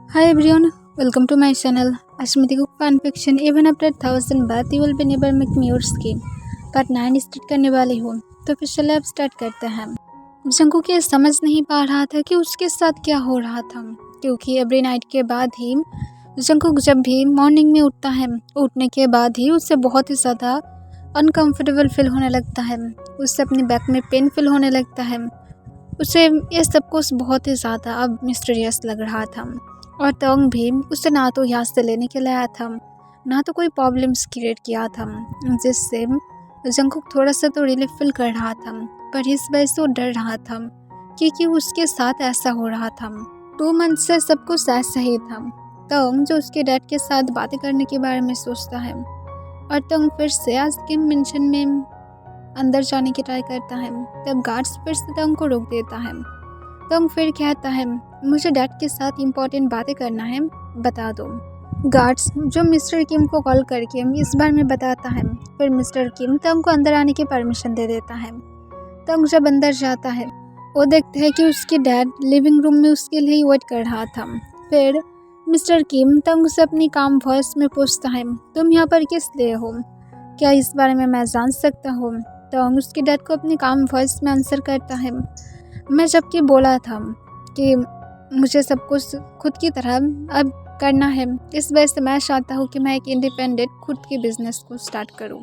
Hi everyone, welcome to my channel. Ashmiti Cook Fan Fiction. Even after 1000 bath you will be never make me your skin. Part 9 start करने वाली हूँ तो फिर चले अब start करते हैं। जंकुक ये समझ नहीं पा रहा था कि उसके साथ क्या हो रहा था, क्योंकि एवरी नाइट के बाद ही जंकुक जब भी मॉर्निंग में उठता है, उठने के बाद ही उसे बहुत ही ज़्यादा अनकंफर्टेबल फील होने लगता है। उससे अपने बैक में पेन फील होने लगता है। उसे ये सब कुछ बहुत ही ज़्यादा अब मिस्टीरियस लग रहा था। और तोंग भी उसे ना तो यहाँ से लेने के लिए आया था, ना तो कोई प्रॉब्लम्स क्रिएट किया था, जिससे जंकुक थोड़ा सा तो रिलीफ फील कर रहा था। पर इस वजह से वो डर रहा था क्योंकि उसके साथ ऐसा हो रहा था। 2 मंथ से सब कुछ ऐसा ही था। तोंग जो उसके डैड के साथ बातें करने के बारे में सोचता है और तोंग फिर से आज के मेंशन में अंदर जाने की ट्राई करता है। तब गार्ड्स फिर से तोंग को रोक देता है। तोंग फिर कहता है, मुझे डैड के साथ इम्पोर्टेंट बातें करना है, बता दो। गार्ड्स जो मिस्टर किम को कॉल करके इस बारे में बताता है। फिर मिस्टर किम तोंग को अंदर आने की परमिशन दे देता है। तोंग जब अंदर जाता है वो देखते हैं कि उसके डैड लिविंग रूम में उसके लिए वेट कर रहा था। फिर मिस्टर किम तोंग से अपनी काम वॉइस में पूछता है, तुम यहाँ पर किस लिए हो, क्या इस बारे में मैं जान सकता हूँ। तोंग उसके डैड को अपनी काम वॉइस में आंसर करता है, मैं जबकि बोला था कि मुझे सब कुछ खुद की तरह अब करना है, इस वजह से मैं चाहता हूँ कि मैं एक इंडिपेंडेंट खुद के बिजनेस को स्टार्ट करूँ।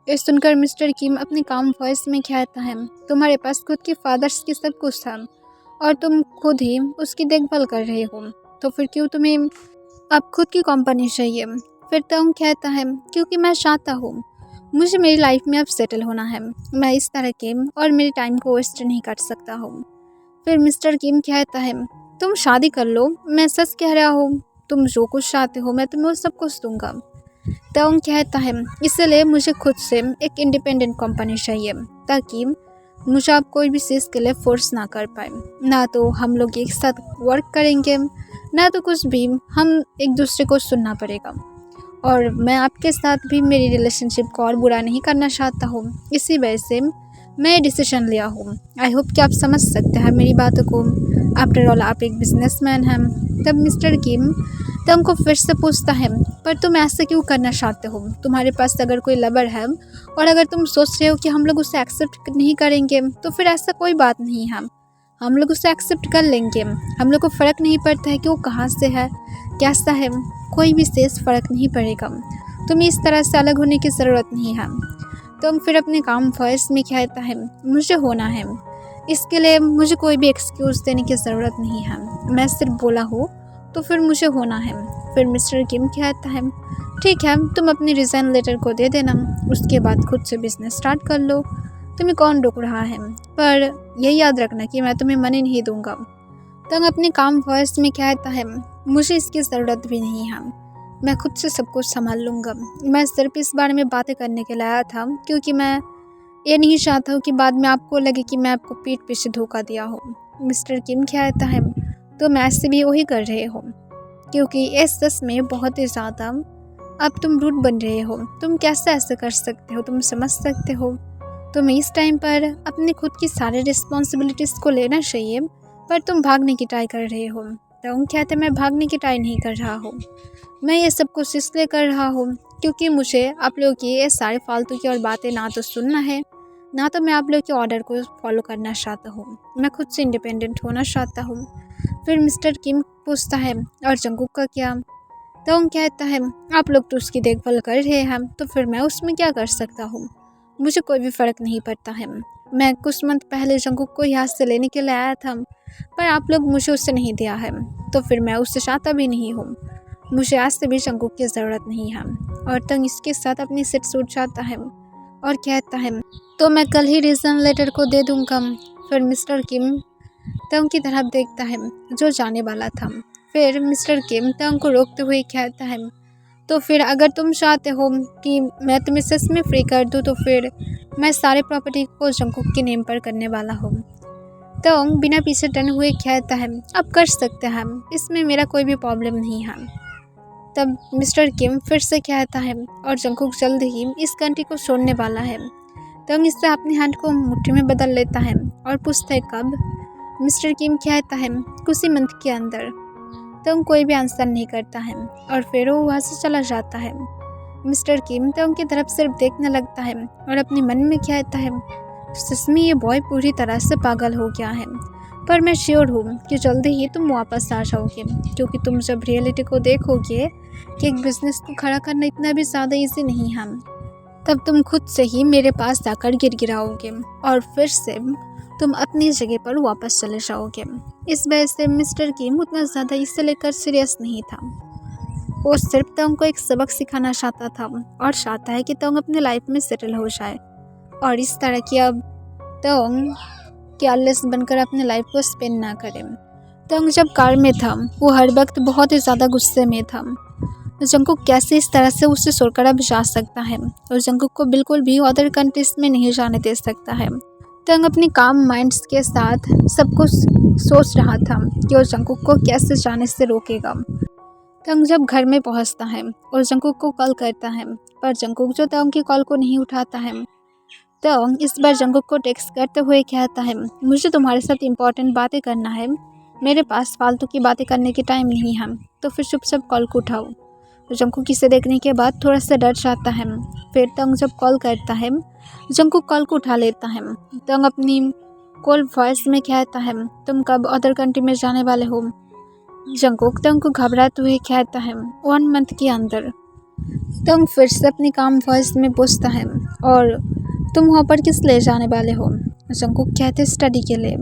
ये सुनकर मिस्टर किम अपने काम वॉइस में कहता है, तुम्हारे पास खुद के फादर्स की सब कुछ था और तुम खुद ही उसकी देखभाल कर रहे हो, तो फिर क्यों तुम्हें अब खुद की कंपनी चाहिए। फिर तोंग कहता है, क्योंकि मैं चाहता हूँ, मुझे मेरी लाइफ में अब सेटल होना है, मैं इस तरह के और मेरे टाइम को वेस्ट नहीं कर सकता हूँ। फिर मिस्टर किम कहता है, तुम शादी कर लो, मैं सच कह रहा हूँ, तुम जो कुछ चाहते हो मैं तुम्हें वो सब कुछ दूंगा। तोंग कहता है, इसलिए मुझे खुद से एक इंडिपेंडेंट कंपनी चाहिए ताकि मुझे आप कोई भी चीज़ के लिए फोर्स ना कर पाए, ना तो हम लोग एक साथ वर्क करेंगे, ना तो कुछ भी हम एक दूसरे को सुनना पड़ेगा। और मैं आपके साथ भी मेरी रिलेशनशिप को और बुरा नहीं करना चाहता हूँ, इसी वजह से मैं डिसीजन लिया हूँ। आई होप कि आप समझ सकते हैं मेरी बातों को। आफ्टर ऑल आप एक बिजनेसमैन हैं। तब मिस्टर किम तोंग को फिर से पूछता है, पर तुम ऐसे क्यों करना चाहते हो, तुम्हारे पास अगर कोई लवर है और अगर तुम सोच रहे हो कि हम लोग उसे एक्सेप्ट नहीं करेंगे तो फिर ऐसा कोई बात नहीं है, हम लोग उसे एक्सेप्ट कर लेंगे। हम लोग को फ़र्क नहीं पड़ता है कि वो कहाँ से है, कैसा है, कोई विशेष फ़र्क नहीं पड़ेगा। तुम्हें इस तरह से अलग होने की ज़रूरत नहीं है। तोंग फिर अपने काम वॉइस में कहता है, मुझे होना है, इसके लिए मुझे कोई भी एक्सक्यूज़ देने की ज़रूरत नहीं है, मैं सिर्फ बोला हो तो फिर मुझे होना है। फिर मिस्टर किम कहता है, ठीक है, तुम अपनी रिज़ाइन लेटर को दे देना, उसके बाद खुद से बिजनेस स्टार्ट कर लो, तुम्हें कौन रोक रहा है, पर यही याद रखना कि मैं तुम्हें मनी नहीं दूंगा। तोंग अपने काम वॉइस में कहता है, मुझे इसकी ज़रूरत भी नहीं है, मैं खुद से सब कुछ संभाल लूँगा। मैं सिर्फ इस बारे में बातें करने के लिए आया था क्योंकि मैं ये नहीं चाहता हूँ कि बाद में आपको लगे कि मैं आपको पीठ पीछे धोखा दिया हो। मिस्टर किम कहता है, तो मैं ऐसे भी वही कर रहे हो, क्योंकि इस सच में बहुत ही ज़्यादा अब तुम रूड बन रहे हो। तुम कैसे ऐसे कर सकते हो, तुम समझ सकते हो, तुम्हें इस टाइम पर अपनी खुद की सारी रिस्पॉन्सिबिलिटीज़ को लेना चाहिए, पर तुम भागने की ट्राई कर रहे हो। तोंग कहते, मैं भागने की ट्राई नहीं कर रहा हूँ, मैं ये सब कुछ इसलिए कर रहा हूँ क्योंकि मुझे आप लोगों की ये सारे फालतू की और बातें ना तो सुनना है, ना तो मैं आप लोग के ऑर्डर को फॉलो करना चाहता हूँ, मैं खुद से इंडिपेंडेंट होना चाहता हूँ। फिर मिस्टर किम पूछता है, और जंकुक का क्या। तोंग कहता है, आप लोग तो उसकी देखभाल कर रहे हैं, तो फिर मैं उसमें क्या कर सकता हूँ, मुझे कोई भी फ़र्क नहीं पड़ता है। मैं कुछ मंथ पहले जंकुक को यहाँ से लेने के लिए आया था, पर आप लोग मुझे उससे नहीं दिया है, तो फिर मैं उससे चाहता भी नहीं हूँ, मुझे आज से भी जंकुक की ज़रूरत नहीं है। और तोंग इसके साथ अपनी सीट छूट जाता है और कहता है, तो मैं कल ही रीज़न लेटर को दे दूँगा। फिर मिस्टर किम तोंग की तरफ देखता है जो जाने वाला था। फिर मिस्टर किम तोंग को रोकते हुए कहता है, तो फिर अगर तुम चाहते हो कि मैं तुम्हें सच में फ्री कर दूँ तो फिर मैं सारे प्रॉपर्टी को जंकुक के नेम पर करने वाला हूँ। तोंग बिना पीछे टर्न हुए कहता है, अब कर सकते हैं, इसमें मेरा कोई भी प्रॉब्लम नहीं है। तब मिस्टर किम फिर से कहता है, और जंकुक जल्द ही इस कंट्री को छोड़ने वाला है। तोंग इससे अपने हाथ को मुट्ठी में बदल लेता है और पूछता है, कब। मिस्टर किम कहता है, कुछ ही मंथ के अंदर। तंग कोई भी आंसर नहीं करता है और फिर वो वहाँ से चला जाता है। मिस्टर किम तंग की तरफ सिर्फ देखने लगता है और अपने मन में कहता है, सच में ये बॉय पूरी तरह से पागल हो गया है, पर मैं श्योर हूँ कि जल्दी ही तुम वापस आ जाओगे, क्योंकि तुम जब रियलिटी को देखोगे कि एक बिजनेस को खड़ा करना इतना भी ज़्यादा ईजी नहीं है, तब तुम खुद से ही मेरे पास आकर गिड़गिड़ाओगे और फिर से तुम अपनी जगह पर वापस चले जाओगे। इस वजह से मिस्टर किम उतना ज़्यादा इसे लेकर सीरियस नहीं था। वो सिर्फ तंग को एक सबक सिखाना चाहता था और चाहता है कि तंग अपने लाइफ में सेटल हो जाए और इस तरह की अब तंग केयरलेस बनकर अपने लाइफ को स्पेंड ना करे। तंग जब कार में था वो हर वक्त बहुत ही ज़्यादा गुस्से में था। जंकुक कैसे इस तरह से उसे छोड़कर अब जा सकता है और जंकुक को बिल्कुल भी अदर कंट्रीज में नहीं जाने दे सकता है। तंग अपनी काम माइंड्स के साथ सब कुछ सोच रहा था कि वो जंकुक को कैसे जाने से रोकेगा। तंग जब घर में पहुंचता है और जंकुक को कॉल करता है, पर जंकुक जो तंग की कॉल को नहीं उठाता है। तंग इस बार जंकुक को टेक्स्ट करते हुए कहता है, मुझे तुम्हारे साथ इम्पोर्टेंट बातें करना है, मेरे पास फालतू की बातें करने की टाइम नहीं है, तो फिर चुपचाप कॉल को उठाओ। जंकुक इसे देखने के बाद थोड़ा सा डर जाता है। फिर तंग जब कॉल करता है जंकुक कॉल को उठा लेता है। तंग अपनी कॉल वॉइस में कहता है, तुम कब अदर कंट्री में जाने वाले हो? जंकुक तंग को घबराते हुए कहता है, 1 मंथ के अंदर। तंग फिर से अपनी काम वॉइस में पूछता है, और तुम वहाँ पर किस लिए जाने वाले हो? जंकुक कहते स्टडी के लिए।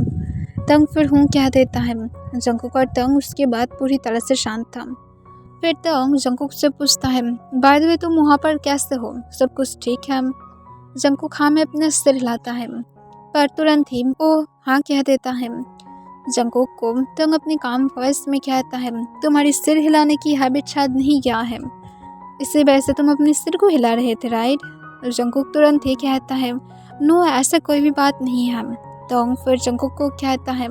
तंग फिर हूँ कह देता है। जंकुक और तंग उसके बाद पूरी तरह से शांत था। फिर तंग जंकुक से पूछता है, बाय द वे तुम वहाँ पर कैसे हो, सब कुछ ठीक है? जंकुक हाँ में अपना सिर हिलाता है, पर तुरंत ही वो हाँ कह देता है। जंकुक को तंग अपनी काम वॉइस में कहता है, तुम्हारी सिर हिलाने की हैबिट शायद नहीं गया है, इसी वजह से तुम अपने सिर को हिला रहे थे, राइट? जंकुक तुरंत ही कहता है, नो ऐसा कोई भी बात नहीं है। तंग फिर जंकुक को कहता है,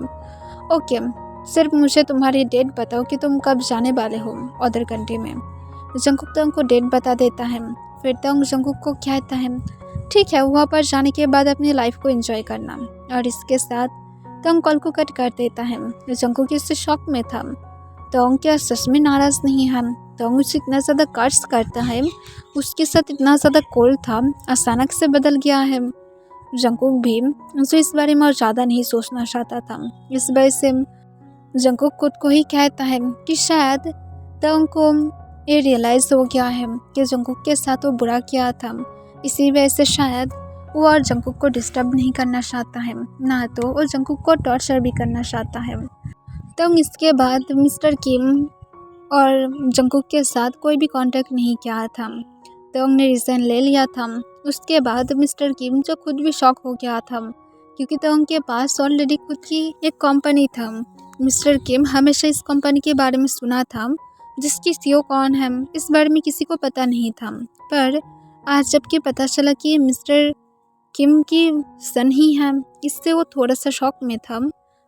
ओके सिर्फ मुझे तुम्हारी डेट बताओ कि तुम कब जाने वाले हो अदर कंट्री में। जंकुक तंग को डेट बता देता है। फिर तंग जंकुक को कहता है, ठीक है, वहाँ पर जाने के बाद अपनी लाइफ को एंजॉय करना, और इसके साथ तंग कॉल को कट कर देता है। जंकुक इससे शॉक में था। तंग क्या सच में नाराज़ नहीं है? तंग उसे इतना ज़्यादा कर्ज करता है, उसके साथ इतना ज़्यादा कोल्ड था, अचानक से बदल गया है। जंकुक भी जो इस बारे में और ज़्यादा नहीं सोचना चाहता था। इस वजह से जंकुक खुद को ही कहता है कि शायद तंग को ये रियलाइज़ हो गया है कि जंकुक के साथ वो बुरा किया था, इसी वजह से शायद वो और जंकुक को डिस्टर्ब नहीं करना चाहता है, ना तो वो जंकुक को टॉर्चर भी करना चाहता है। तंग इसके बाद मिस्टर किम और जंकुक के साथ कोई भी कांटेक्ट नहीं किया था। तंग ने रिजन ले लिया था। उसके बाद मिस्टर किम जो खुद भी शॉक हो गया था, क्योंकि तंग के पास ऑलरेडी खुद की एक कंपनी था। मिस्टर किम हमेशा इस कंपनी के बारे में सुना था, जिसकी सीईओ कौन है इस बारे में किसी को पता नहीं था, पर आज जबकि पता चला कि ये मिस्टर किम की सन ही है, इससे वो थोड़ा सा शॉक में था।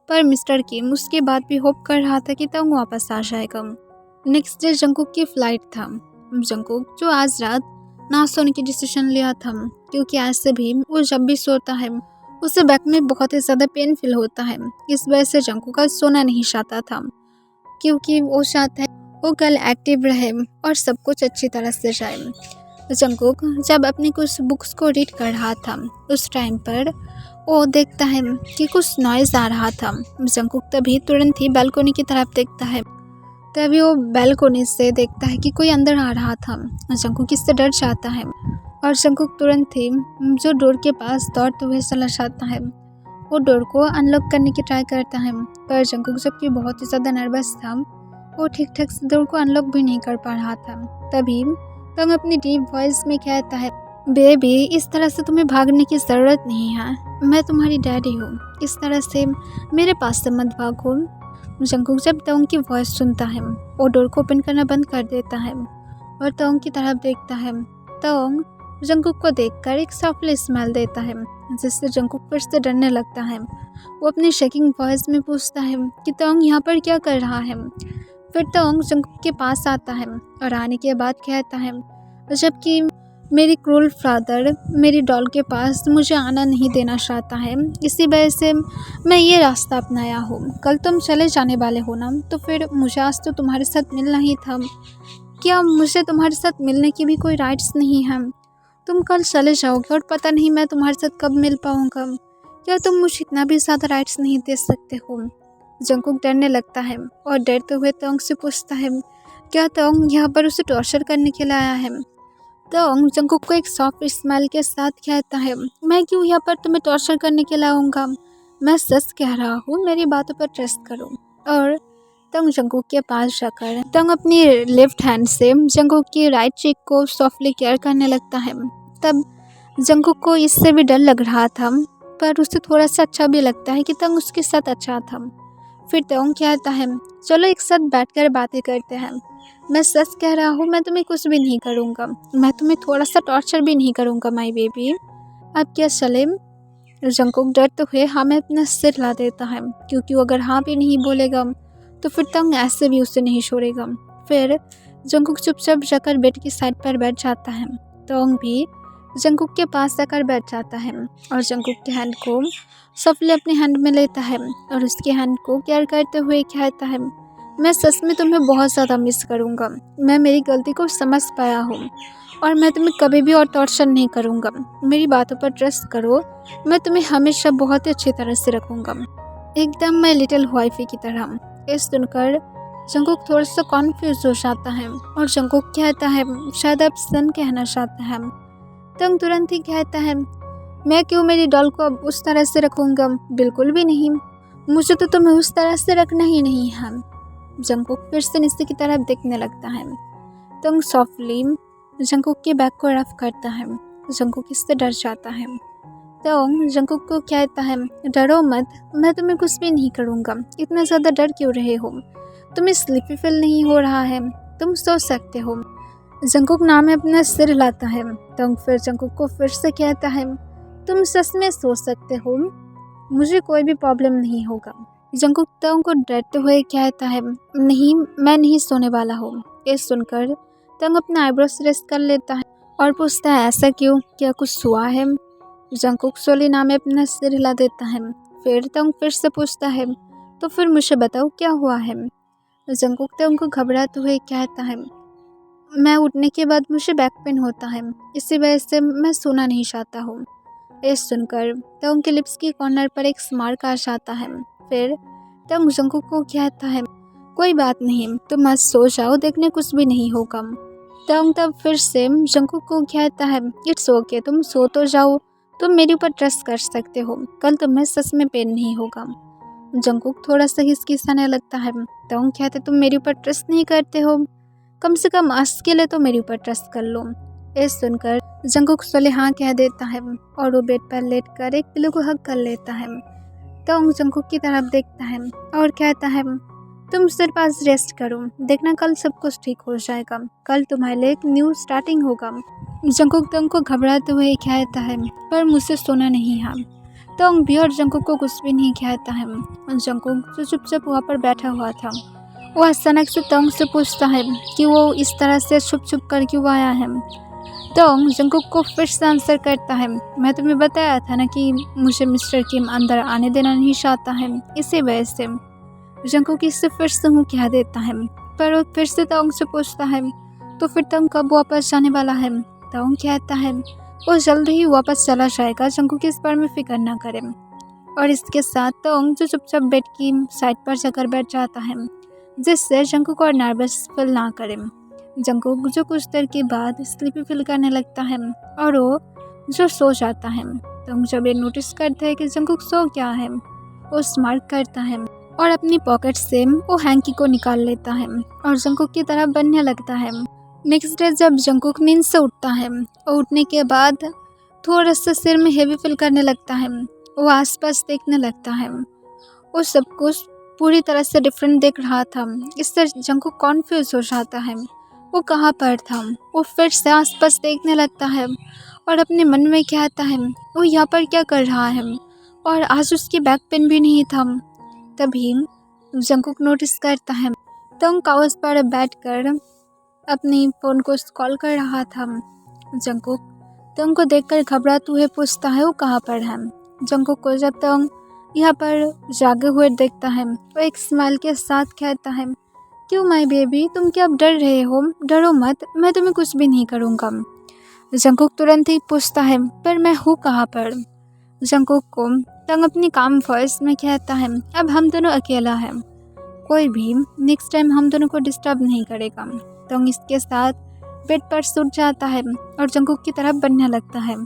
पर मिस्टर किम उसके बाद भी होप कर रहा था कि तंग वापस आ जाएगा। नेक्स्ट डे जंकुक की फ़्लाइट था। जंकुक जो आज रात ना सोने की डिसीजन लिया था, क्योंकि आज से भी वो जब भी सोता है उसे बैक में बहुत ही ज़्यादा पेन फील होता है। इस वजह से जंकुक आज सोना नहीं चाहता था, क्योंकि वो चाहता है वो कल एक्टिव रहे और सब कुछ अच्छी तरह से जाए। जंकुक जब अपनी कुछ बुक्स को रीड कर रहा था, उस टाइम पर वो देखता है कि कुछ नॉइज़ आ रहा था। जंकुक तभी तुरंत ही बालकोनी की तरफ देखता है। तभी वो बालकोनी से देखता है कि कोई अंदर आ रहा था। जंकुक इससे डर जाता है और जंकुक तुरंत ही जो डोर के पास दौड़ते हुए चला जाता है। वो डोर को अनलॉक करने की ट्राई करता है, पर जंकुक जबकि बहुत ही ज़्यादा नर्वस था, वो ठीक ठाक से डोर को अनलॉक भी नहीं कर पा रहा था। तभी तंग अपनी डीप वॉइस में कहता है, बेबी इस तरह से तुम्हें भागने की ज़रूरत नहीं है, मैं तुम्हारी डैडी हूँ, इस तरह से मेरे पास से मत भागो। जंकुक जब तंग की वॉइस सुनता है वो डोर को ओपन करना बंद कर देता है और तंग की तरफ देखता है। तंग जंकुक को देखकर एक सॉफ्टली स्माइल देता है, जिससे जंकुक फिर से डरने लगता है। वो अपनी शेकिंग वॉइस में पूछता है कि तंग यहाँ पर क्या कर रहा है। फिर तंग जंकुक के पास आता है और आने के बाद कहता है, जबकि मेरी क्रूल फादर मेरी डॉल के पास मुझे आना नहीं देना चाहता है, इसी वजह से मैं ये रास्ता अपनाया हूँ। कल तुम चले जाने वाले हो ना, तो फिर मुझे आज तो तुम्हारे साथ मिलना ही था। क्या मुझे तुम्हारे साथ मिलने की भी कोई राइट्स नहीं है? तुम कल चले जाओगे और पता नहीं मैं तुम्हारे साथ कब मिल पाऊँगा। क्या तुम मुझे इतना भी ज़्यादा राइट्स नहीं दे सकते हो? जंकुक डरने लगता है और डरते हुए तोंग से पूछता है, क्या तोंग यहाँ पर उसे टॉर्चर करने के लिए आया है? तोंग जंकुक को एक सॉफ्ट स्माइल के साथ कहता है, मैं क्यों यहाँ पर तुम्हें टॉर्चर करने के लिए आऊँगा? मैं सच कह रहा हूँ, मेरी बातों पर ट्रस्ट करो। और तंग जंकुक के पास जाकर तंग अपनी लेफ्ट हैंड से जंकुक की राइट चीक को सॉफ्टली केयर करने लगता है। तब जंकुक को इससे भी डर लग रहा था, पर उसे थोड़ा सा अच्छा भी लगता है कि तंग उसके साथ अच्छा था। फिर तंग कहता है, चलो एक साथ बैठकर बातें करते हैं। मैं सच कह रहा हूँ, मैं तुम्हें कुछ भी नहीं करूँगा, मैं तुम्हें थोड़ा सा टॉर्चर भी नहीं करूँगा माय बेबी। अब क्या चले? जंकुक डरते हुए हाँ में अपना सिर हिला देता है, क्योंकि वो अगर हाँ भी नहीं बोलेगा तो फिर तंग ऐसे भी उसे नहीं छोड़ेगा। फिर जंकुक चुपचाप जाकर बेड की साइड पर बैठ जाता है। तंग भी जंकुक के पास जाकर बैठ जाता है और जंकुक के हैंड को सफले अपने हैंड में लेता है और उसके हैंड को केयर करते हुए कहता है, मैं सच में तुम्हें बहुत ज़्यादा मिस करूँगा। मैं मेरी गलती को समझ पाया हूँ और मैं तुम्हें कभी भी और टॉर्चर नहीं करूँगा। मेरी बातों पर ट्रस्ट करो, मैं तुम्हें हमेशा बहुत ही अच्छी तरह से रखूँगा, एकदम मैं लिटिल वाइफी की तरह। ये सुनकर जंकुक थोड़ा सा कॉन्फ्यूज हो जाता है और जंकुक कहता है, शायद आप सन कहना चाहते हैं। तंग तुरंत ही कहता है, मैं क्यों मेरी डॉल को अब उस तरह से रखूँगा? बिल्कुल भी नहीं, मुझे तो तुम्हें उस तरह से रखना ही नहीं है। जंकुक फिर से नीचे की तरफ देखने लगता है। तंग सॉफ्टली जंकुक के बैग को रफ करता है। जंकुक इससे डर जाता है। तंग जंकुक को कहता है, डरो मत, मैं तुम्हें कुछ भी नहीं करूँगा, इतना ज़्यादा डर क्यों रहे हो? तुम्हें स्लीपी फील नहीं हो रहा है? तुम सो सकते हो। जंकुक नाम में अपना सिर हिलाता है। तंग फिर जंकुक को फिर से कहता है, तुम सच में सो सकते हो, मुझे कोई भी प्रॉब्लम नहीं होगा। जंकुक तंग को डरते हुए कहता है, नहीं, मैं नहीं सोने वाला हूँ। ये सुनकर तंग अपना आईब्रोज रेस्ट कर लेता है और पूछता है, ऐसा क्यों, क्या कुछ हुआ है? जंकुक सोली नाम में अपना सिर हिला देता है। फिर तंग फिर से पूछता है, तो फिर मुझे बताओ क्या हुआ है? जंकुक तंग को घबराते हुए कहता है, मैं उठने के बाद मुझे बैक पेन होता है, इसी वजह से मैं सोना नहीं चाहता हूँ। ये सुनकर तंग के लिप्स की कॉर्नर पर एक स्मार्क आ जाता है। फिर तंग जंकुक को कहता है, कोई बात नहीं, तुम आज सो जाओ, देखने कुछ भी नहीं होगा। तंग तब फिर से जंकुक को कहता है, इट्स ओके, तुम सो तो जाओ, तुम मेरे ऊपर ट्रस्ट कर सकते हो, कल तुम्हें सच में पेन नहीं होगा। जंकुक थोड़ा सा हिचकिचाने लगता है। तंग कहते, तुम मेरे ऊपर ट्रस्ट नहीं करते हो, कम से कम आज के लिए तो मेरे ऊपर ट्रस्ट कर लो। ये सुनकर जंकुक सोले हाँ कह देता है और वो बेड पर लेट कर एक पिल्लू को हग कर लेता है। तंग जंकुक की तरफ देखता है और कहता है, तुम सिर्फ आज रेस्ट करो, देखना कल सब कुछ ठीक हो जाएगा, कल तुम्हारे लिए एक न्यू स्टार्टिंग होगा। जंकुक तंग को घबराते हुए कहता है, पर मुझसे सोना नहीं है। तंग भी और जंकुक को कुछ भी नहीं कहता है। जंकुक जो चुपचाप वहाँ पर बैठा हुआ था, वो अचानक से तंग से पूछता है कि वो इस तरह से छुप छुप कर क्यों आया है। तंग जंकुक को फिर से आंसर करता है, मैं तुम्हें बताया था ना कि मुझे मिस्टर किम अंदर आने देना नहीं चाहता है, इसी वजह से। जंकुक इससे फिर से हूँ कह देता है, पर वो फिर से तंग से पूछता है, तो फिर तंग कब वापस जाने वाला है? तंग कहता है, वो जल्दी ही वापस चला जाएगा, जंकुक इस बारे में फिक्र ना करें। और इसके साथ तंग जो चुपचाप बेड की साइड पर जाकर बैठ जाता है, जिससे जंकुक और नर्वस फील ना करें। जंकुक जो कुछ देर के बाद स्लीपी फील करने लगता है और वो जो सो जाता है। तंग जब ये नोटिस करता है कि जंकुक सो क्या है, वो स्मार्ट करता है और अपनी पॉकेट से वो हैंकी को निकाल लेता है और जंकुक की तरफ बनने लगता है। नेक्स्ट डे जब जंकुक नींद से उठता है और उठने के बाद थोड़ा सा सिर में हेवी फील करने लगता है, वो आसपास देखने लगता है, वो सब कुछ पूरी तरह से डिफरेंट देख रहा था। इससे जंकुक कॉन्फ्यूज हो जाता है, वो कहाँ पर था। वो फिर से आसपास देखने लगता है और अपने मन में कहता है, वो यहाँ पर क्या कर रहा है, और आज उसकी बैक पेन भी नहीं था। तभी जंकुक नोटिस करता है तंग काउच पर बैठकर अपनी फ़ोन को स्क्रॉल कर रहा था जंकुक तंग को देखकर घबराते हुए पूछता है वो कहाँ पर है। जंकुक को जब तंग यहाँ पर जागे हुए देखता है वो एक स्माइल के साथ कहता है, क्यों माय बेबी, तुम क्या अब डर रहे हो? डरो मत, मैं तुम्हें कुछ भी नहीं करूँगा। जंकुक तुरंत ही पूछता है, पर मैं हूँ कहाँ पर? जंकुक को तंग अपनी काम वॉइस में कहता है, अब हम दोनों अकेला हैं, कोई भी नेक्स्ट टाइम हम दोनों को डिस्टर्ब नहीं करेगा। तंग इसके साथ बेड पर सूट जाता है और जंकुक की तरफ बढ़ने लगता है।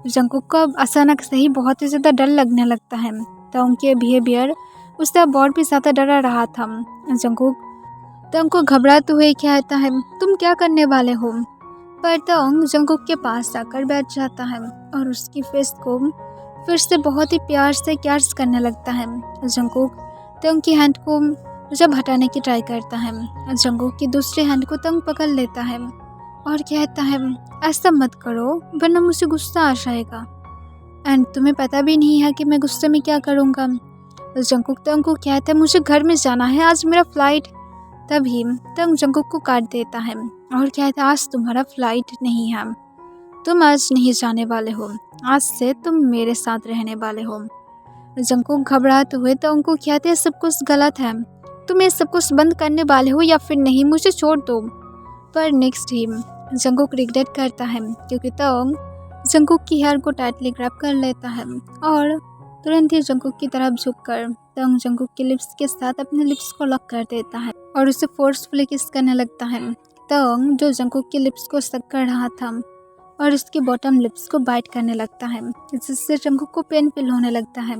जंकुक को अब अचानक से ही बहुत ही ज़्यादा डर लगने लगता है। तंग के बिहेवियर उससे अब और भी ज़्यादा डरा रहा था। जंकुक तंग को घबराते हुए कहता है, तुम क्या करने वाले हो? पर तंग जंकुक के पास आकर बैठ जाता है और उसकी फेस को फिर से बहुत ही प्यार से कैच करने लगता है। जंकुक तंग की हैंड को जब हटाने की ट्राई करता है, जंकुक की दूसरी हैंड को तंग पकड़ लेता है और कहता है, ऐसा मत करो वरना मुझे गुस्सा आ जाएगा, एंड तुम्हें पता भी नहीं है कि मैं गुस्से में क्या करूँगा। जंकुक तंग को कहता है, मुझे घर में जाना है, आज मेरा फ्लाइट। तभी तंग जंकुक को काट देता है और कहता है, आज तुम्हारा फ्लाइट नहीं है, तुम आज नहीं जाने वाले हो, आज से तुम मेरे साथ रहने वाले हो। जंकुक घबराते हुए तंग को कहते हैं, सब कुछ गलत है, तुम ये सब कुछ बंद करने वाले हो या फिर नहीं, मुझे छोड़ दो। पर नेक्स्ट ही जंकुक रिग्रेट करता है क्योंकि तंग जंकुक की हेयर को टाइटली ग्रैब कर लेता है और तुरंत ही जंकुक की तरफ झुककर तंग जंकुक के लिप्स के साथ अपने लिप्स को लॉक कर देता है और उसे फोर्सफुली किस करने लगता है। तंग जो जंकुक के लिप्स को सक कर रहा था और उसके बॉटम लिप्स को बाइट करने लगता है, जिससे जंकुक को पेन फील होने लगता है।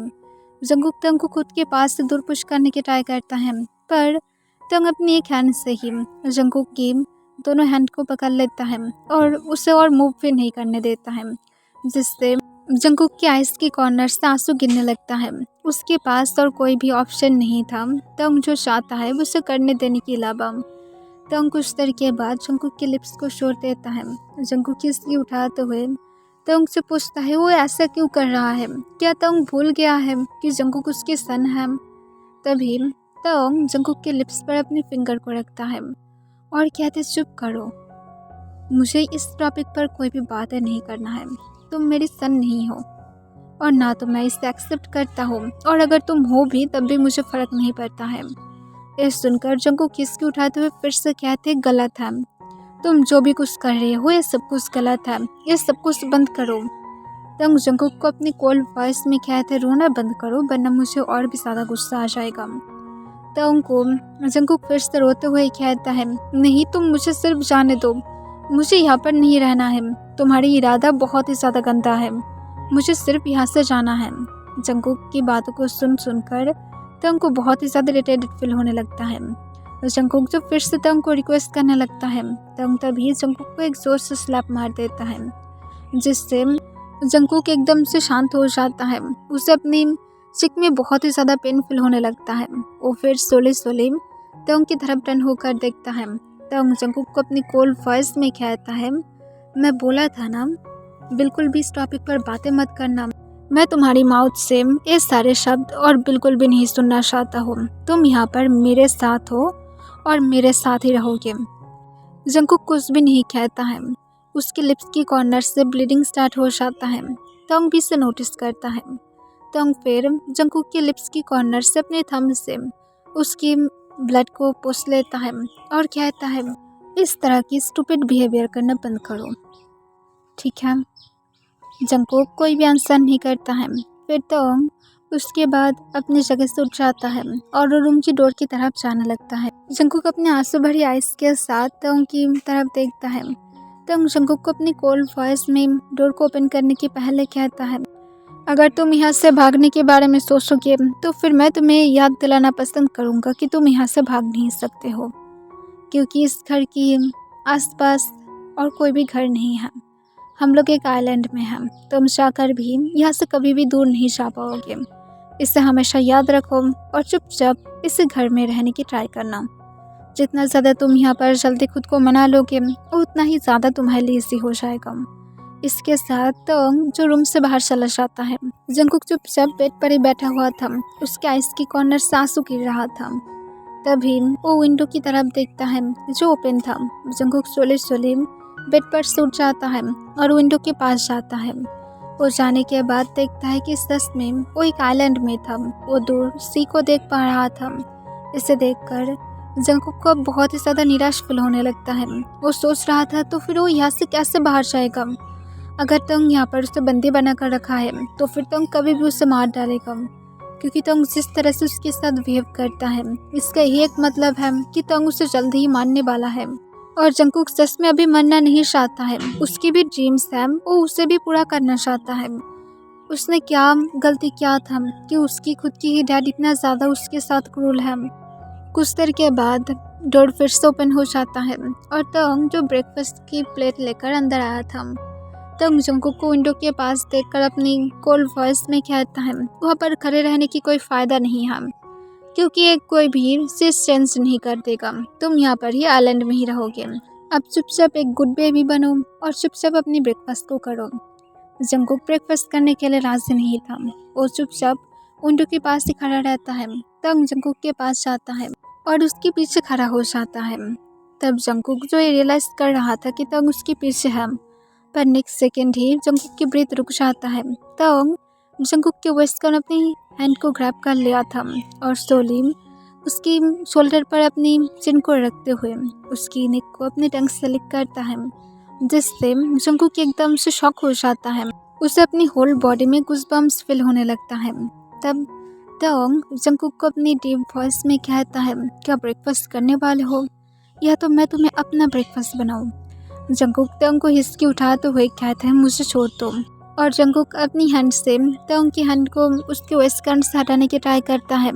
जंकुक तंग को खुद के पास से दूर पुश करने की ट्राई करता है, पर तंग अपनी एक हैंड से ही जंकुक की दोनों हैंड को पकड़ लेता है और उसे और मूव भी नहीं करने देता है, जिससे जंकुक की आइज़ के कॉर्नर से आंसू गिरने लगता है। उसके पास और कोई भी ऑप्शन नहीं था तंग जो चाहता है उसे करने देने के अलावा। तंग कुछ देर के बाद जंकुक के लिप्स को छोड़ देता है। जंकुक की इसलिए उठाते हुए तंग से पूछता है, वो ऐसा क्यों कर रहा है? क्या तंग भूल गया है कि जंकुक उसके सन है? तभी तंग जंकुक के लिप्स पर अपने फिंगर को रखता है और कहते, चुप करो, मुझे इस टॉपिक पर कोई भी बातें नहीं करना है, तुम मेरी सन नहीं हो और ना तो मैं इसे एक्सेप्ट करता हूँ, और अगर तुम हो भी तब भी मुझे फ़र्क नहीं पड़ता है। ये सुनकर जंकुक खिसकी उठाते हुए फिर से कहते, गलत है, तुम जो भी कुछ कर रहे हो ये सब कुछ गलत है, ये सब कुछ बंद करो। तंग जंकुक को अपनी कोल्ड वॉइस में कहते, रोना बंद करो वरना मुझे और भी ज़्यादा गुस्सा आ जाएगा। तंग को जंकुक फिर से रोते हुए कहता है, नहीं, तुम मुझे सिर्फ जाने दो, मुझे यहाँ पर नहीं रहना है, तुम्हारी इरादा बहुत ही ज़्यादा गंदा है, मुझे सिर्फ यहाँ से जाना है। जंकुक की बातों को सुनकर तंग को बहुत ही ज़्यादा इरिटेटेड फील होने लगता है। जंकुक जो फिर से तंग को रिक्वेस्ट करने लगता है, तंग तभी जंकुक को एक जोर से स्लैप मार देता है, जिससे जंकुक एकदम से शांत हो जाता है। उसे अपनी चिक में बहुत ही ज़्यादा पेन फील होने लगता है। वो फिर सोले तंग की तरफ टर्न होकर देखता है। तंग जंकुक को अपनी कोल्ड वॉइस में कहता है, मैं बोला था ना, बिल्कुल भी इस टॉपिक पर बातें मत करना, मैं तुम्हारी माउथ से ये सारे शब्द और बिल्कुल भी नहीं सुनना चाहता हूँ, तुम यहाँ पर मेरे साथ हो और मेरे साथ ही रहोगे। जंकुक कुछ भी नहीं कहता है, उसके लिप्स की कॉर्नर से ब्लीडिंग स्टार्ट हो जाता है। तंग भी इसे नोटिस करता है। तंग फिर जंकुक के लिप्स की कॉर्नर से अपने थंब से उसकी ब्लड को पोंछ लेता है और कहता है, इस तरह की स्टूपिड बिहेवियर करना बंद करो, ठीक है। जंकुक कोई भी आंसर नहीं करता है। फिर तंग उसके बाद अपनी जगह से उठ जाता है और वो रूम की डोर की तरफ जाने लगता है। जंकुक अपने आंसू भरी आइस के साथ तंग की तरफ देखता है। तंग जंकुक को अपनी कोल्ड वॉइस में डोर को ओपन करने के पहले कहता है, अगर तुम यहाँ से भागने के बारे में सोचोगे तो फिर मैं तुम्हें याद दिलाना पसंद करूँगा कि तुम यहाँ से भाग नहीं सकते हो, क्योंकि इस घर की आसपास और कोई भी घर नहीं है, हम लोग एक आइलैंड में हैं, तुम जाकर भी यहाँ से कभी भी दूर नहीं जा पाओगे। इसे हमेशा याद रखो और चुपचाप इस घर में रहने की ट्राई करना। जितना ज़्यादा तुम यहाँ पर जल्दी खुद को मना लोगे उतना ही ज़्यादा तुम्हारे लिए ईजी हो जाएगा। इसके साथ तंग जो रूम से बाहर चला जाता है। जंकुक चुपचाप बेड पर ही बैठा हुआ था, उसके आइस की कॉर्नर से आंसू गिर रहा था। तभी वो विंडो की तरफ देखता है जो ओपन था। जंकुक सोले बेड पर सूट जाता है और विंडो के पास जाता है। वो जाने के बाद देखता है कि सच में वो एक आइलैंड में था। वो दूर सी को देख पा रहा था। इसे देखकर जंगकुक को बहुत ही ज़्यादा निराश फील होने लगता है। वो सोच रहा था तो फिर वो यहाँ से कैसे बाहर जाएगा। अगर तंग यहाँ पर उसे बंदी बना कर रखा है तो फिर तंग कभी भी उसे मार डालेगा, क्योंकि तंग जिस तरह से उसके साथ बिहेव करता है इसका यही एक मतलब है कि तंग उसे जल्दी ही मारने वाला है। और जंगकुक सच में अभी मरना नहीं चाहता है। उसकी भी ड्रीम्स है, वो उसे भी पूरा करना चाहता है। उसने क्या गलती किया था कि उसकी खुद की ही डैड इतना ज़्यादा उसके साथ क्रूर है। कुछ देर के बाद डोर फिर से ओपन हो जाता है और तंग जो ब्रेकफास्ट की प्लेट लेकर अंदर आया था, तंग जंगकुक को विंडो के पास देखकर अपनी कोल्ड वॉइस में कहता है वहाँ पर खड़े रहने की कोई फ़ायदा नहीं है, क्योंकि एक कोई भी सीट चेंज नहीं कर देगा। तुम यहाँ पर ही आइलैंड में ही रहोगे। अब चुपचाप एक गुड बेबी बनो और चुपचाप अपनी ब्रेकफास्ट को करो। जंगकुक ब्रेकफास्ट करने के लिए राजी नहीं था। वो चुपचाप विंडो के पास ही खड़ा रहता है। तंग जंगकुक के पास जाता है और उसके पीछे खड़ा हो जाता है। तब जंगकुक जो ये रियलाइज कर रहा था कि तंग उसके पीछे है, पर नेक्स्ट सेकेंड ही जंगकुक की ब्रीथ रुक जाता है। तंग जंगकुक के वेस्ट का अपनी हैंड को ग्रैब कर लिया था और स्लोली उसकी शोल्डर पर अपनी चिन को रखते हुए उसकी नेक को अपनी टंग से लिक करता है, जिससे जंगकुक एकदम से शॉक हो जाता है। उसे अपनी होल बॉडी में गूज़बम्प्स फील होने लगता है। तब तंग जंगकुक को अपनी डीप वॉइस में कहता है क्या ब्रेकफास्ट करने वाले हो, या तो मैं तुम्हें अपना ब्रेकफास्ट बनाऊं। जंगकुक तंग को हिचकी उठाते हुए कहता है मुझे छोड़ दो, और जंगकुक अपनी हैंड से तंग की हैंड को उसके वेस्टकर्न से हटाने की ट्राई करता है,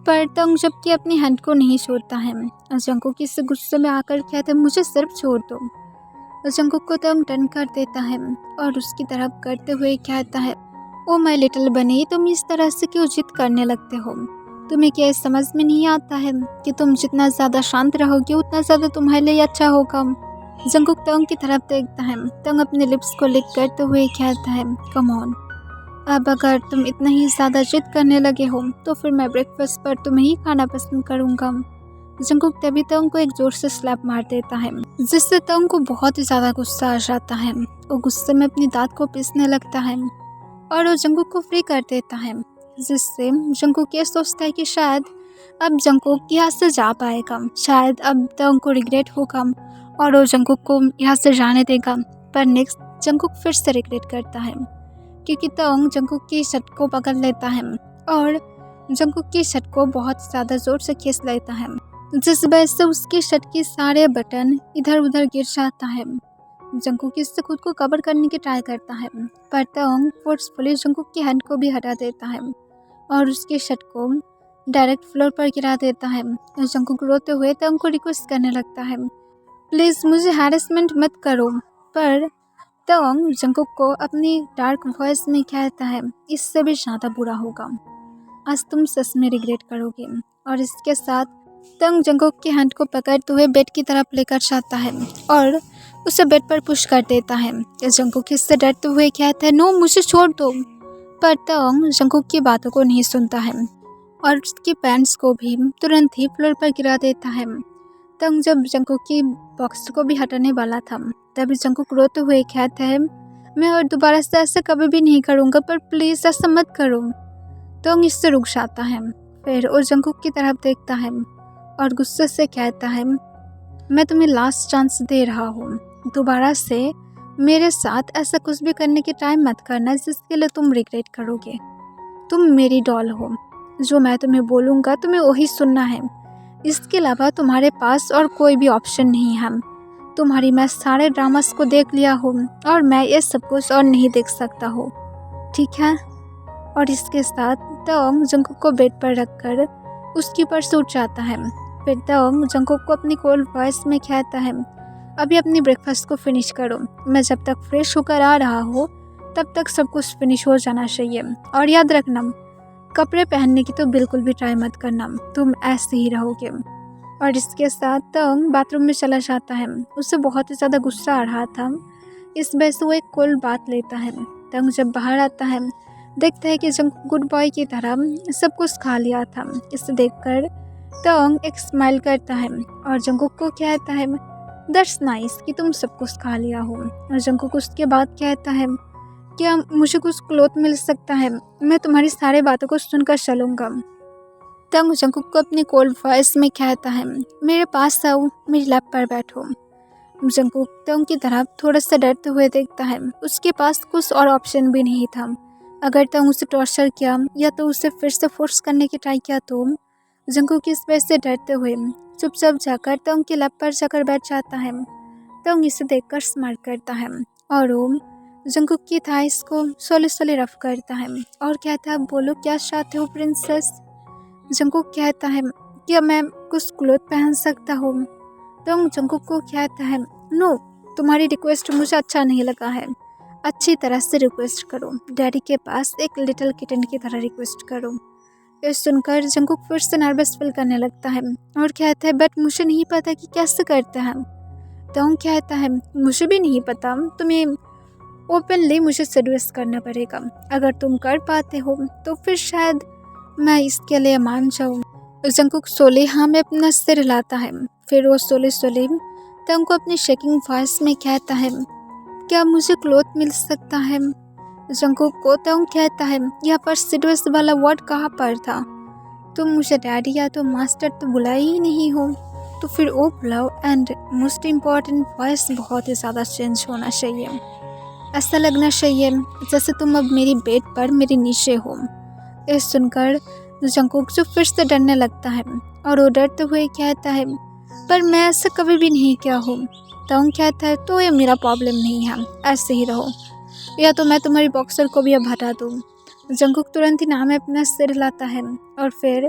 पर तंग जबकि अपनी हैंड को नहीं छोड़ता है। जंगकुक इससे गुस्से में आकर कहता है मुझे सिर्फ छोड़ दो। जंगकुक को तंग टर्न कर देता है और उसकी तरफ करते हुए कहता है ओ माय लिटिल बनी, तुम इस तरह से क्यों जिद करने लगते हो। तुम्हें क्या समझ में नहीं आता है कि तुम जितना ज़्यादा शांत रहोगे उतना ज़्यादा तुम्हारे लिए अच्छा होगा। जंगकुक तंग की तरफ देखता है। तंग अपने लिप्स को लिक करते हुए कहता है कम ऑन, अब अगर तुम इतना ही ज़्यादा जिद करने लगे हो तो फिर मैं ब्रेकफास्ट पर तुम्हें ही खाना पसंद करूँगा। जंगकुक तभी तंग को एक जोर से स्लैप मार देता है, जिससे तंग को बहुत ही ज़्यादा गुस्सा आ जाता है। वो गुस्से में अपनी दांत को पीसने लगता है और वो जंगकुक को फ्री कर देता है, जिससे जंगकुक ये सोचता है कि शायद अब जंगकुक यहाँ से जा पाएगा, शायद अब तंग को रिग्रेट होगा और वो जंगकुक को यहाँ से जाने देगा। पर नेक्स्ट जंगकुक फिर से रिग्रेट करता है, क्योंकि तंग जंगकुक की शर्ट को पकड़ लेता है और जंगकुक की शर्ट को बहुत ज़्यादा ज़ोर से खींच लेता है, जिस वजह से उसकी शर्ट के सारे बटन इधर उधर गिर जाता है। जंगकुक इससे खुद को कवर करने की ट्राई करता है, पर तंग फोर्सफुली जंगकुक की हैंड को भी हटा देता है और उसकी शर्ट को डायरेक्ट फ्लोर पर गिरा देता है। जंगकुक रोते हुए तंग को रिक्वेस्ट करने लगता है प्लीज़ मुझे हैरेसमेंट मत करो, पर तंग जंगकुक को अपनी डार्क वॉइस में कहता है इससे भी ज़्यादा बुरा होगा, आज तुम सच में रिग्रेट करोगे। और इसके साथ तंग जंगकुक की हैंड को पकड़ते हुए बेड की तरफ लेकर जाता है और उसे बेड पर पुश कर देता है। जंगकुक इससे डरते हुए कहता है नो मुझे छोड़ दो, पर तंग जंगकुक की बातों को नहीं सुनता है और उसकी पैंट्स को भी तुरंत ही फ्लोर पर गिरा देता है। तंग जब जंगकुक की बॉक्स को भी हटाने वाला था तभी जंगकुक रोते हुए कहता है मैं और दोबारा से ऐसा कभी भी नहीं करूँगा, पर प्लीज़ ऐसा मत करो। तंग इससे रुक जाता है, फिर वो जंगकुक की तरफ देखता है और गुस्से से कहता है मैं तुम्हें लास्ट चांस दे रहा हूँ, दोबारा से मेरे साथ ऐसा कुछ भी करने की ट्राई मत करना जिसके लिए तुम रिग्रेट करोगे। तुम मेरी डॉल हो, जो मैं तुम्हें बोलूँगा तुम्हें वही सुनना है, इसके अलावा तुम्हारे पास और कोई भी ऑप्शन नहीं है। तुम्हारी मैं सारे ड्रामास को देख लिया हूँ और मैं ये सब कुछ और नहीं देख सकता हूँ, ठीक है। और इसके साथ तंग जंगकुक को बेड पर रखकर उसके ऊपर सूट जाता है। फिर तंग जंगकुक को अपनी कोल्ड वॉइस में कहता है अभी अपनी ब्रेकफास्ट को फिनिश करो, मैं जब तक फ्रेश होकर आ रहा हूँ तब तक सब कुछ फिनिश हो जाना चाहिए। और याद रखना कपड़े पहनने की तो बिल्कुल भी ट्राई मत करना, तुम ऐसे ही रहोगे। और इसके साथ तंग बाथरूम में चला जाता है। उसे बहुत ही ज़्यादा गुस्सा आ रहा था, इस वजह से वो एक कोल्ड बात लेता है। तंग जब बाहर आता है देखता है कि जंगकुक गुड बॉय की तरह सब कुछ खा लिया था। इसे देखकर तंग एक स्माइल करता है और जंगकुक को कहता है दैट्स नाइस कि तुम सब कुछ खा लिया हो। और जंकुक उसके बाद कहता है, क्या मुझे कुछ क्लोथ मिल सकता है? मैं तुम्हारी सारी बातों को सुनकर चलूँगा। तंग जंकुक को अपनी कोल्ड वॉइस में कहता है, मेरे पास आओ, मेरी लैप पर बैठो। जंकुक तंग की तरफ थोड़ा सा डरते हुए देखता है। उसके पास कुछ और ऑप्शन भी नहीं था। अगर तंग उसे टॉर्चर किया या तो उसे फिर से फोर्स करने की ट्राई किया तो जंकुक इस वजह से डरते हुए चुपचाप जाकर तंग की लैप पर जाकर बैठ जाता है। तंग इसे देखकर स्माइल करता है और वो जंकुक की थाइस को सोले सोले रफ करता है और कहता है, बोलो क्या चाहते हो प्रिंसेस? जंकुक कहता है, क्या मैं कुछ क्लोथ पहन सकता हूँ? तंग जंकुक को कहता है, नो, तुम्हारी रिक्वेस्ट मुझे अच्छा नहीं लगा है। अच्छी तरह से रिक्वेस्ट करो, डैडी के पास एक लिटिल किटन की तरह रिक्वेस्ट करो। ये सुनकर जंकुक फिर से नर्वस फील करने लगता है और कहता है, बट मुझे नहीं पता कि कैसे करते हैं। तंग कहता है, मुझे भी नहीं पता, तुम्हें ओपनली मुझे सजेस्ट करना पड़ेगा। अगर तुम कर पाते हो तो फिर शायद मैं इसके लिए मान जाऊँ। जंकुक सोले हाँ में अपना सिर हिलाता है। फिर वो सोले सोले तंग को अपनी शेकिंग वॉइस में कहता है, क्या मुझे क्लोथ मिल सकता है? जंकुक को तंग कहता है, यहाँ पर सिडोस वाला वर्ड कहाँ पर था? तुम मुझे डैडी या तो मास्टर तो बुलाए ही नहीं हो, तो फिर वो बुलाओ। एंड मोस्ट इम्पॉर्टेंट वॉइस बहुत ही ज़्यादा चेंज होना चाहिए। ऐसा लगना चाहिए जैसे तुम अब मेरी बेड पर मेरे नीचे हो। ये सुनकर जंकुक जो फिर से डरने लगता है और वो डरते हुए कहता है, पर मैं ऐसा कभी भी नहीं किया हूँ। तंग कहता है, तो ये मेरा प्रॉब्लम नहीं है, ऐसे ही रहो, या तो मैं तुम्हारी बॉक्सर को भी अब हटा दूँ। जंकुक तुरंत ही नाम में अपना सिर हिलाता है और फिर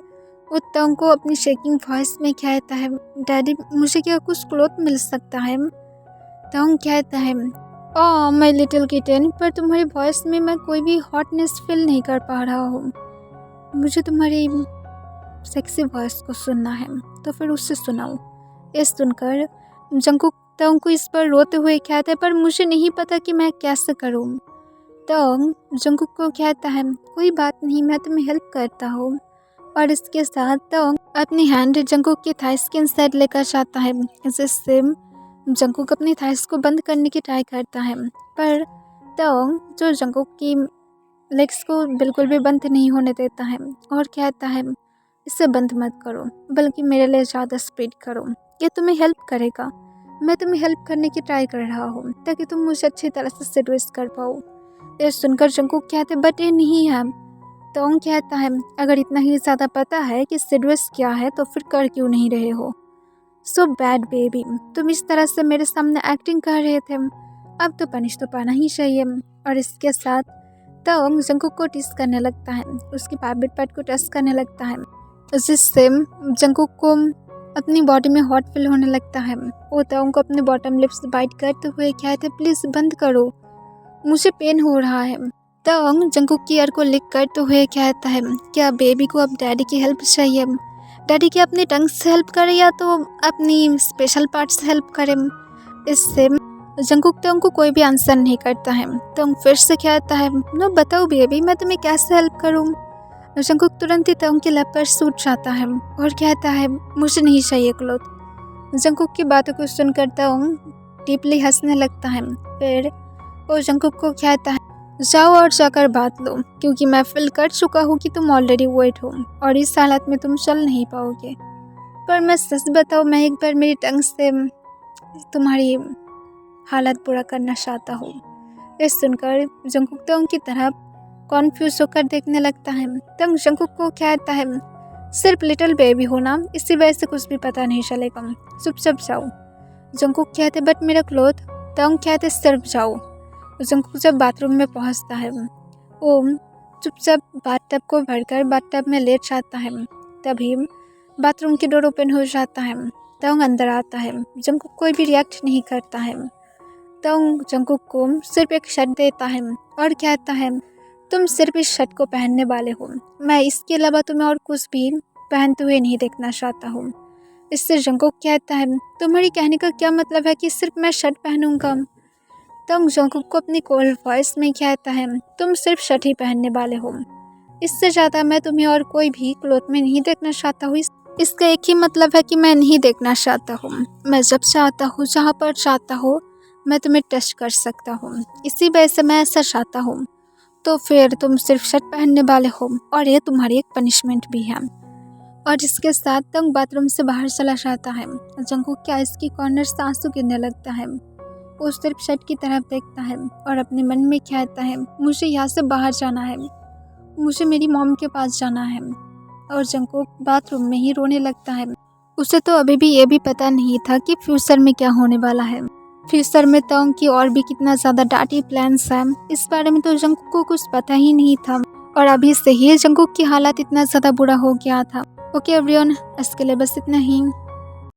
वो तंग को अपनी शेकिंग वॉइस में कहता है, डैडी मुझे क्या कुछ क्लोथ मिल सकता है? तंग कहता है, ओह माय लिटिल किटन, पर तुम्हारी वॉइस में मैं कोई भी हॉटनेस फील नहीं कर पा रहा हूँ। मुझे तुम्हारी सेक्सी वॉइस को सुनना है, तो फिर उससे सुनाओ। ये सुनकर जंकुक तंग को इस पर रोते हुए कहता है, पर मुझे नहीं पता कि मैं कैसे करूँ। तंग जंकुक को कहता है, कोई बात नहीं, मैं तुम्हें हेल्प करता हूँ। और इसके साथ तंग अपनी हैंड जंकुक की थाइस के इनसाइड लेकर जाता है, जिससे जंकुक अपनी थाइस को बंद करने की ट्राई करता है। पर तंग जो जंकुक की लेग्स को बिल्कुल भी बंद नहीं होने देता है और कहता है, इसे बंद मत करो, बल्कि मेरे लिए ज़्यादा स्पीड करो, ये तुम्हें हेल्प करेगा। मैं तुम्हें हेल्प करने की ट्राई कर रहा हूँ ताकि तुम मुझे अच्छी तरह से सेड्यूस कर पाओ। ये सुनकर जंकुक कहते, बट ये नहीं है। तोंग कहता है, अगर इतना ही ज़्यादा पता है कि सेड्यूस क्या है तो फिर कर क्यों नहीं रहे हो? सो बैड बेबी, तुम इस तरह से मेरे सामने एक्टिंग कर रहे थे, अब तो पनिश तो पाना ही चाहिए। और इसके साथ तंग जंकुक को टिस करने लगता है, उसकी प्राइवेट पार्ट को टच करने लगता है, जिससे जंकुक को अपनी बॉडी में हॉट फील होने लगता है। वो तंग को अपने बॉटम लिप्स बाइट करते हुए कहते, प्लीज़ बंद करो, मुझे पेन हो रहा है। तंग जंकुक की ईयर को लिक करते हुए कहता है, क्या बेबी को अब डैडी की हेल्प चाहिए? डैडी की अपनी टंग से हेल्प करे या तो अपनी स्पेशल पार्ट से हेल्प करे? इससे जंकुक तंग को कोई भी आंसर नहीं करता है। तंग फिर से कहता है, नो बताओ बेबी, मैं तुम्हें कैसे हेल्प करूं? जंकुक तुरंत ही तंग के लैप पर सूट जाता है और कहता है, मुझे नहीं चाहिए क्लोथ। जंकुक की बातों को सुनकर तंग डीपली हंसने लगता है। फिर वो जंकुक को कहता है, जाओ और जाकर बात लो, क्योंकि मैं फील कर चुका हूँ कि तुम ऑलरेडी वेट हो और इस हालत में तुम चल नहीं पाओगे। पर मैं सच बताऊँ, मैं एक बार मेरी टंग से तुम्हारी हालत बुरा करना चाहता हूँ। ये सुनकर जंकुक तंग की तरफ कॉन्फ्यूज होकर देखने लगता है। तंग जंकुक को कहता है, सिर्फ लिटिल बेबी हो ना, इसी वजह से कुछ भी पता नहीं चलेगा, चुपचाप जाओ। जंकुक कहते, बट मेरा क्लोथ। तंग कहते, सिर्फ जाओ। जंकुक जब बाथरूम में पहुँचता है, वो चुपचाप बाथटब को भरकर बाथटब में लेट जाता है। तभी बाथरूम की डोर ओपन हो जाता है। तंग अंदर आता है। जंकुक कोई भी रिएक्ट नहीं करता है। तंग जंकुक को सिर्फ एक शर्ट देता है और कहता है, तुम सिर्फ इस शर्ट को पहनने वाले हो, मैं इसके अलावा तुम्हें और कुछ भी पहनते हुए नहीं देखना चाहता हूँ। इससे जंकुक कहता है, तुम्हारी कहने का क्या मतलब है कि सिर्फ मैं शर्ट पहनूंगा? तंग जंकुक को अपनी कोल्ड वॉइस में कहता है, तुम सिर्फ शर्ट ही पहनने वाले हो, इससे ज़्यादा मैं तुम्हें और कोई भी क्लोथ में नहीं देखना चाहता हूँ। इसका एक ही मतलब है कि मैं नहीं देखना चाहता हूँ। मैं जब चाहता हूँ, जहाँ पर चाहता हूँ, मैं तुम्हें टच कर सकता हूँ। इसी वजह से मैं ऐसा चाहता हूँ। तो फिर तुम सिर्फ शर्ट पहनने वाले हो और ये तुम्हारी एक पनिशमेंट भी है। और इसके साथ तंग बाथरूम से बाहर चला जाता है। जंगकुक क्या इसकी कॉर्नर से आंसू गिरने लगता है। वो सिर्फ शर्ट की तरफ देखता है और अपने मन में कहता है, मुझे यहाँ से बाहर जाना है, मुझे मेरी मॉम के पास जाना है। और जंगकुक बाथरूम में ही रोने लगता है। उसे तो अभी भी ये भी पता नहीं था कि फ्यूचर में क्या होने वाला है। फ्यूचर में तंग की और भी कितना ज़्यादा डार्टी प्लान्स हैं, इस बारे में तो जंगकुक को कुछ पता ही नहीं था। और अभी से ही जंगकुक की हालत इतना ज़्यादा बुरा हो गया था। ओके एवरीवन, इसके लिए बस इतना ही।